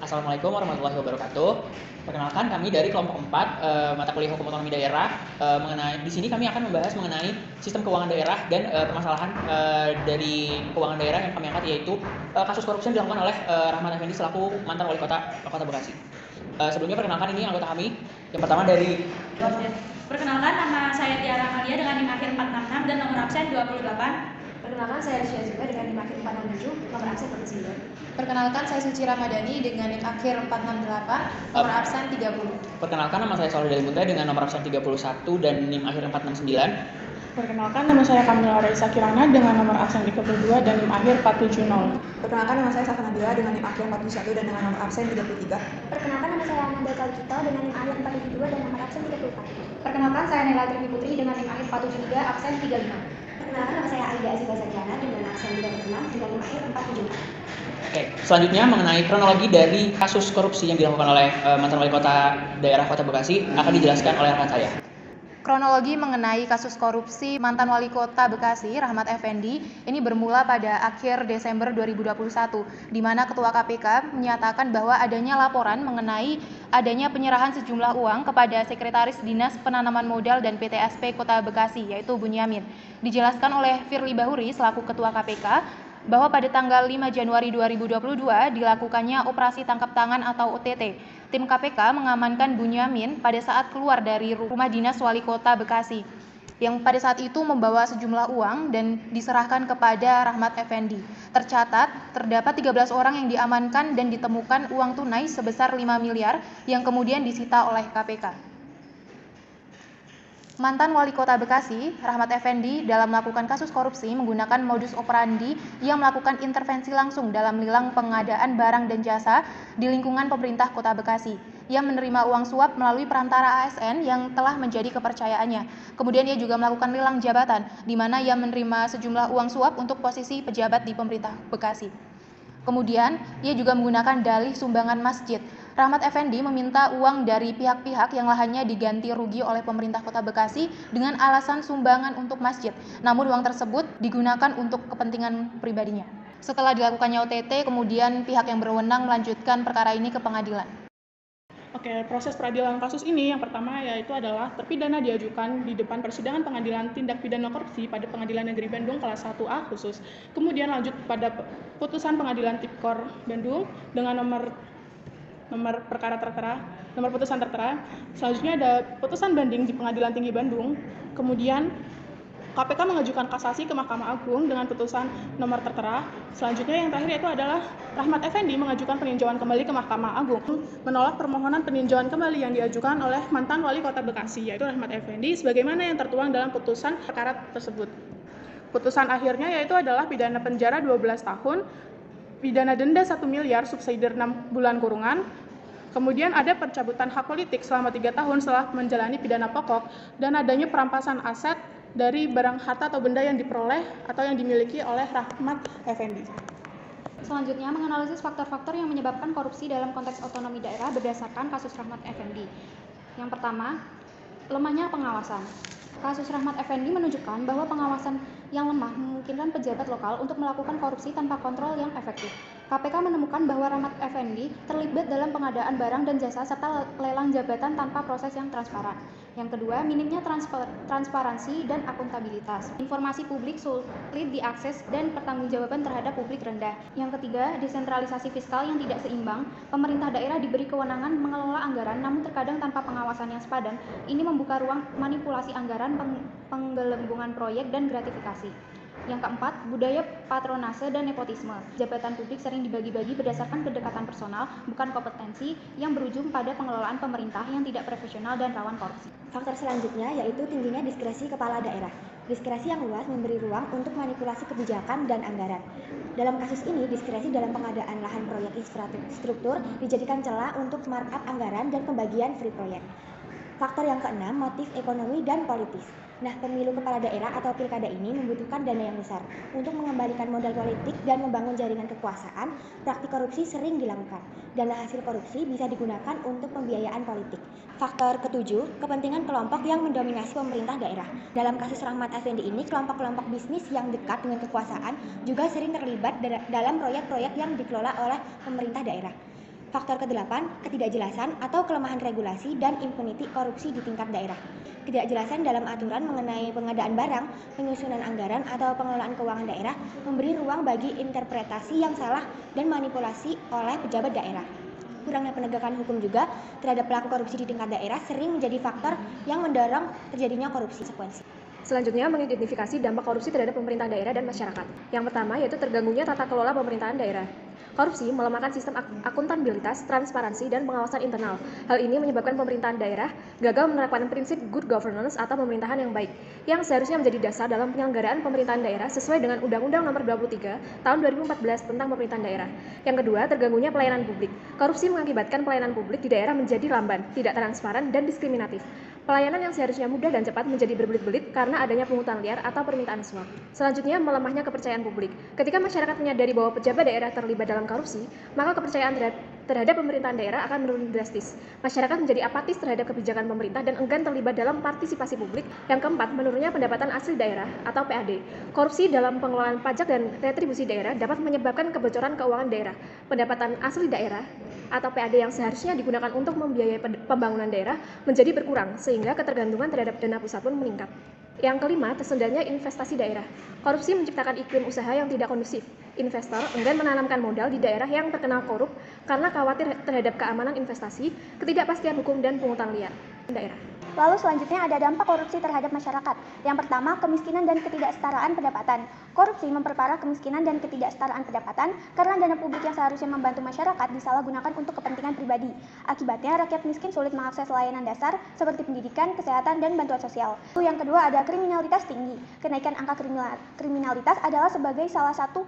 Assalamualaikum warahmatullahi wabarakatuh. Perkenalkan kami dari kelompok 4 mata kuliah Hukum Otonomi Daerah. Mengenai di sini kami akan membahas mengenai sistem keuangan daerah dan permasalahan dari keuangan daerah yang kami angkat, yaitu kasus korupsi yang dilakukan oleh Rahmat Effendi selaku mantan wali kota Bekasi. Sebelumnya perkenalkan, ini anggota kami. Yang pertama dari Perkenalkan, nama saya Tiara Amalia dengan NIM akhir 466 dan nomor absen 28. Perkenalkan, saya Rizya juga dengan NIM akhir 467, nomor absen 49. Perkenalkan, saya Suci Ramadhani dengan NIM akhir 468, nomor absen 30. Perkenalkan, nama saya Soleh Dalimunte dengan nomor absen 31 dan NIM akhir 469. Perkenalkan, nama saya Kamila Raisa Kirana dengan nomor absen 32 dan NIM akhir 470. Perkenalkan, nama saya Safa Nabila dengan NIM akhir 41 dan dengan nomor absen 33. Perkenalkan, nama saya Ananda Kalkito dengan NIM akhir 472 dan nomor absen 34. Perkenalkan, saya Nela Trivi Putri dengan NIM akhir 473, absen 35. Perkenalkan, nama saya Aida Aziza Sarjana dengan absen 36 dengan NIM akhir 475. Oke, selanjutnya mengenai kronologi dari kasus korupsi yang dilakukan oleh mantan wali kota daerah Kota Bekasi akan dijelaskan oleh rekan saya. Kronologi mengenai kasus korupsi mantan wali kota Bekasi, Rahmat Effendi, ini bermula pada akhir Desember 2021, di mana Ketua KPK menyatakan bahwa adanya laporan mengenai adanya penyerahan sejumlah uang kepada Sekretaris Dinas Penanaman Modal dan PTSP Kota Bekasi, yaitu Bunyamin. Dijelaskan oleh Firly Bahuri selaku Ketua KPK, bahwa pada tanggal 5 Januari 2022 dilakukannya operasi tangkap tangan atau OTT. Tim KPK mengamankan Bunyamin pada saat keluar dari rumah dinas wali kota Bekasi, yang pada saat itu membawa sejumlah uang dan diserahkan kepada Rahmat Effendi. Tercatat, terdapat 13 orang yang diamankan dan ditemukan uang tunai sebesar 5 miliar yang kemudian disita oleh KPK. Mantan wali kota Bekasi, Rahmat Effendi, dalam melakukan kasus korupsi menggunakan modus operandi yang melakukan intervensi langsung dalam lelang pengadaan barang dan jasa di lingkungan pemerintah Kota Bekasi. Ia menerima uang suap melalui perantara ASN yang telah menjadi kepercayaannya. Kemudian ia juga melakukan lelang jabatan, di mana ia menerima sejumlah uang suap untuk posisi pejabat di pemerintah Bekasi. Kemudian, ia juga menggunakan dalih sumbangan masjid. Rahmat Effendi meminta uang dari pihak-pihak yang lahannya diganti rugi oleh pemerintah Kota Bekasi dengan alasan sumbangan untuk masjid. Namun uang tersebut digunakan untuk kepentingan pribadinya. Setelah dilakukannya OTT, kemudian pihak yang berwenang melanjutkan perkara ini ke pengadilan. Oke, proses peradilan kasus ini yang pertama yaitu adalah terpidana diajukan di depan persidangan pengadilan tindak pidana korupsi pada Pengadilan Negeri Bandung kelas 1A khusus. Kemudian lanjut pada putusan Pengadilan Tipkor Bandung dengan nomor perkara tertera, nomor putusan tertera. Selanjutnya ada putusan banding di Pengadilan Tinggi Bandung. Kemudian KPK mengajukan kasasi ke Mahkamah Agung dengan putusan nomor tertera. Selanjutnya yang terakhir yaitu adalah Rahmat Effendi mengajukan peninjauan kembali ke Mahkamah Agung, menolak permohonan peninjauan kembali yang diajukan oleh mantan wali kota Bekasi, yaitu Rahmat Effendi, sebagaimana yang tertuang dalam putusan perkara tersebut. Putusan akhirnya yaitu adalah pidana penjara 12 tahun, pidana denda 1 miliar, subsidi 6 bulan kurungan. Kemudian ada pencabutan hak politik selama 3 tahun setelah menjalani pidana pokok, dan adanya perampasan aset dari barang harta atau benda yang diperoleh atau yang dimiliki oleh Rahmat Effendi. Selanjutnya, menganalisis faktor-faktor yang menyebabkan korupsi dalam konteks otonomi daerah berdasarkan kasus Rahmat Effendi. Yang pertama, lemahnya pengawasan. Kasus Rahmat Effendi menunjukkan bahwa pengawasan yang lemah memungkinkan pejabat lokal untuk melakukan korupsi tanpa kontrol yang efektif. KPK menemukan bahwa Rahmat Effendi terlibat dalam pengadaan barang dan jasa serta lelang jabatan tanpa proses yang transparan. Yang kedua, minimnya transparansi dan akuntabilitas. Informasi publik sulit diakses dan pertanggungjawaban terhadap publik rendah. Yang ketiga, desentralisasi fiskal yang tidak seimbang. Pemerintah daerah diberi kewenangan mengelola anggaran namun terkadang tanpa pengawasan yang sepadan. Ini membuka ruang manipulasi anggaran, penggelembungan proyek, dan gratifikasi. Yang keempat, budaya patronase dan nepotisme. Jabatan publik sering dibagi-bagi berdasarkan kedekatan personal, bukan kompetensi, yang berujung pada pengelolaan pemerintah yang tidak profesional dan rawan korupsi. Faktor selanjutnya yaitu tingginya diskresi kepala daerah. Diskresi yang luas memberi ruang untuk manipulasi kebijakan dan anggaran. Dalam kasus ini, diskresi dalam pengadaan lahan proyek infrastruktur dijadikan celah untuk markup anggaran dan pembagian free proyek. Faktor yang keenam, motif ekonomi dan politis. Nah, pemilu kepala daerah atau pilkada ini membutuhkan dana yang besar. Untuk mengembalikan modal politik dan membangun jaringan kekuasaan, praktik korupsi sering dilakukan. Dana hasil korupsi bisa digunakan untuk pembiayaan politik. Faktor ketujuh, kepentingan kelompok yang mendominasi pemerintah daerah. Dalam kasus Rahmat Effendi ini, kelompok-kelompok bisnis yang dekat dengan kekuasaan juga sering terlibat dalam proyek-proyek yang dikelola oleh pemerintah daerah. Faktor ke-8, ketidakjelasan atau kelemahan regulasi dan impuniti korupsi di tingkat daerah. Ketidakjelasan dalam aturan mengenai pengadaan barang, penyusunan anggaran, atau pengelolaan keuangan daerah memberi ruang bagi interpretasi yang salah dan manipulasi oleh pejabat daerah. Kurangnya penegakan hukum juga terhadap pelaku korupsi di tingkat daerah sering menjadi faktor yang mendorong terjadinya korupsi sekuensi. Selanjutnya, mengidentifikasi dampak korupsi terhadap pemerintah daerah dan masyarakat. Yang pertama yaitu terganggunya tata kelola pemerintahan daerah. Korupsi melemahkan sistem akuntabilitas, transparansi, dan pengawasan internal. Hal ini menyebabkan pemerintahan daerah gagal menerapkan prinsip good governance atau pemerintahan yang baik, yang seharusnya menjadi dasar dalam penyelenggaraan pemerintahan daerah sesuai dengan Undang-Undang Nomor 23 Tahun 2014 tentang Pemerintahan Daerah. Yang kedua, terganggunya pelayanan publik. Korupsi mengakibatkan pelayanan publik di daerah menjadi lamban, tidak transparan, dan diskriminatif. Pelayanan yang seharusnya mudah dan cepat menjadi berbelit-belit karena adanya pungutan liar atau permintaan suap. Selanjutnya, melemahnya kepercayaan publik. Ketika masyarakat menyadari bahwa pejabat daerah terlibat dalam korupsi, maka kepercayaan terhadap pemerintahan daerah akan menurun drastis. Masyarakat menjadi apatis terhadap kebijakan pemerintah dan enggan terlibat dalam partisipasi publik. Yang keempat, menurunnya pendapatan asli daerah atau PAD. Korupsi dalam pengelolaan pajak dan retribusi daerah dapat menyebabkan kebocoran keuangan daerah. Pendapatan asli daerah atau PAD yang seharusnya digunakan untuk membiayai pembangunan daerah menjadi berkurang, sehingga ketergantungan terhadap dana pusat pun meningkat. Yang kelima, tersendatnya investasi daerah. Korupsi menciptakan iklim usaha yang tidak kondusif. Investor enggan menanamkan modal di daerah yang terkenal korup karena khawatir terhadap keamanan investasi, ketidakpastian hukum, dan pungutan liar daerah. Lalu selanjutnya ada dampak korupsi terhadap masyarakat. Yang pertama, kemiskinan dan ketidaksetaraan pendapatan. Korupsi memperparah kemiskinan dan ketidaksetaraan pendapatan karena dana publik yang seharusnya membantu masyarakat disalahgunakan untuk kepentingan pribadi. Akibatnya, rakyat miskin sulit mengakses layanan dasar seperti pendidikan, kesehatan, dan bantuan sosial. Lalu yang kedua ada kriminalitas tinggi. Kenaikan angka kriminalitas adalah sebagai salah satu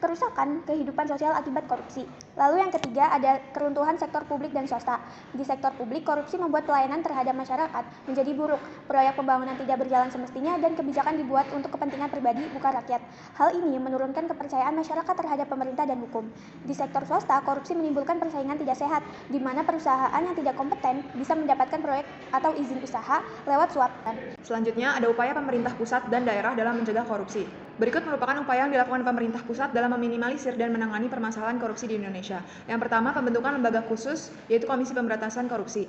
kerusakan kehidupan sosial akibat korupsi. Lalu yang ketiga ada keruntuhan sektor publik dan swasta. Di sektor publik, korupsi membuat pelayanan terhadap masyarakat menjadi buruk, proyek pembangunan tidak berjalan semestinya, dan kebijakan dibuat untuk kepentingan pribadi bukan rakyat. Hal ini menurunkan kepercayaan masyarakat terhadap pemerintah dan hukum. Di sektor swasta, korupsi menimbulkan persaingan tidak sehat, di mana perusahaan yang tidak kompeten bisa mendapatkan proyek atau izin usaha lewat suap. Selanjutnya ada upaya pemerintah pusat dan daerah dalam mencegah korupsi. Berikut merupakan upaya yang dilakukan pemerintah pusat dalam meminimalisir dan menangani permasalahan korupsi di Indonesia. Yang pertama, pembentukan lembaga khusus, yaitu Komisi Pemberantasan Korupsi.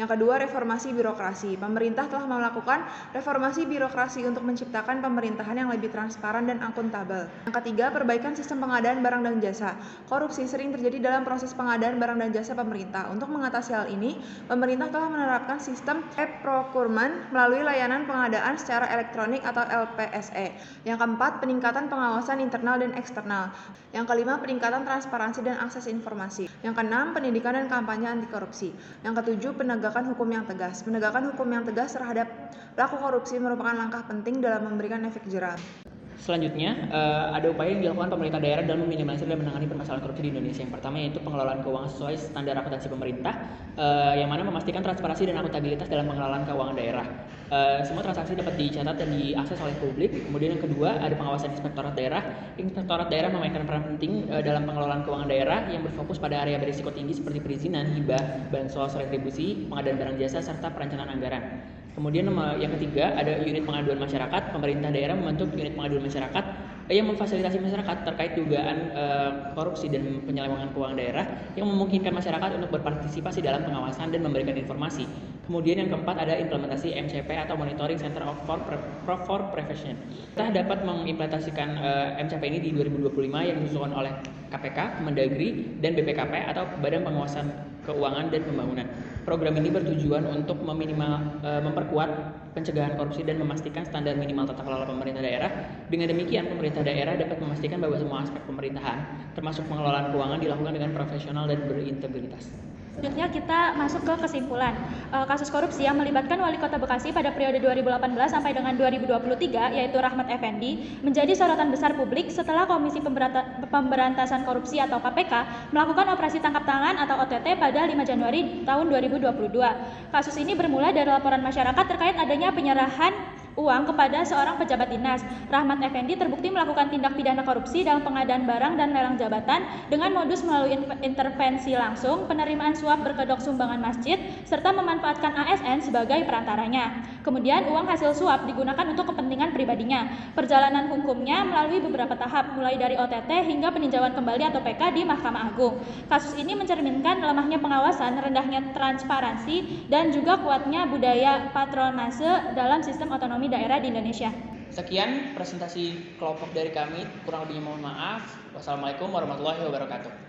Yang kedua, reformasi birokrasi. Pemerintah telah melakukan reformasi birokrasi untuk menciptakan pemerintahan yang lebih transparan dan akuntabel. Yang ketiga, perbaikan sistem pengadaan barang dan jasa. Korupsi sering terjadi dalam proses pengadaan barang dan jasa pemerintah. Untuk mengatasi hal ini, pemerintah telah menerapkan sistem e-procurement melalui layanan pengadaan secara elektronik atau LPSE. Yang keempat, peningkatan pengawasan internal dan eksternal. Yang kelima, peningkatan transparansi dan akses informasi. Yang keenam, pendidikan dan kampanye anti korupsi. Yang ketujuh, penegakan hukum yang tegas. Penegakan hukum yang tegas terhadap pelaku korupsi merupakan langkah penting dalam memberikan efek jerah. Selanjutnya, ada upaya yang dilakukan pemerintah daerah dalam meminimalisir dan menangani permasalahan korupsi di Indonesia. Yang pertama yaitu pengelolaan keuangan sesuai standar akuntansi pemerintah, yang mana memastikan transparansi dan akuntabilitas dalam pengelolaan keuangan daerah. Semua transaksi dapat dicatat dan diakses oleh publik. Kemudian yang kedua, ada pengawasan inspektorat daerah. Inspektorat daerah memainkan peran penting dalam pengelolaan keuangan daerah yang berfokus pada area berisiko tinggi seperti perizinan, hibah, bansos, retribusi, pengadaan barang jasa, serta perencanaan anggaran. Kemudian yang ketiga ada unit pengaduan masyarakat. Pemerintah daerah membentuk unit pengaduan masyarakat yang memfasilitasi masyarakat terkait dugaan korupsi dan penyelewengan keuangan daerah yang memungkinkan masyarakat untuk berpartisipasi dalam pengawasan dan memberikan informasi. Kemudian yang keempat ada implementasi MCP atau Monitoring Center for Prevention. Kita dapat mengimplementasikan MCP ini di 2025 yang disusun oleh KPK, Kemendagri, dan BPKP atau Badan Pengawasan Keuangan dan Pembangunan. Program ini bertujuan untuk memperkuat pencegahan korupsi dan memastikan standar minimal tata kelola pemerintah daerah. Dengan demikian, pemerintah daerah dapat memastikan bahwa semua aspek pemerintahan, termasuk pengelolaan keuangan, dilakukan dengan profesional dan berintegritas. Selanjutnya kita masuk ke kesimpulan. Kasus korupsi yang melibatkan Wali Kota Bekasi pada periode 2018 sampai dengan 2023 yaitu Rahmat Effendi menjadi sorotan besar publik setelah Komisi Pemberantasan Korupsi atau KPK melakukan operasi tangkap tangan atau OTT pada 5 Januari tahun 2022. Kasus ini bermula dari laporan masyarakat terkait adanya penyerahan uang kepada seorang pejabat dinas. Rahmat Effendi terbukti melakukan tindak pidana korupsi dalam pengadaan barang dan lelang jabatan dengan modus melalui intervensi langsung, penerimaan suap berkedok sumbangan masjid, serta memanfaatkan ASN sebagai perantaranya. Kemudian uang hasil suap digunakan untuk kepentingan pribadinya. Perjalanan hukumnya melalui beberapa tahap, mulai dari OTT hingga peninjauan kembali atau PK di Mahkamah Agung. Kasus ini mencerminkan lemahnya pengawasan, rendahnya transparansi, dan juga kuatnya budaya patronase dalam sistem otonomi daerah di Indonesia. Sekian presentasi kelompok dari kami, kurang lebihnya mohon maaf. Wassalamualaikum warahmatullahi wabarakatuh.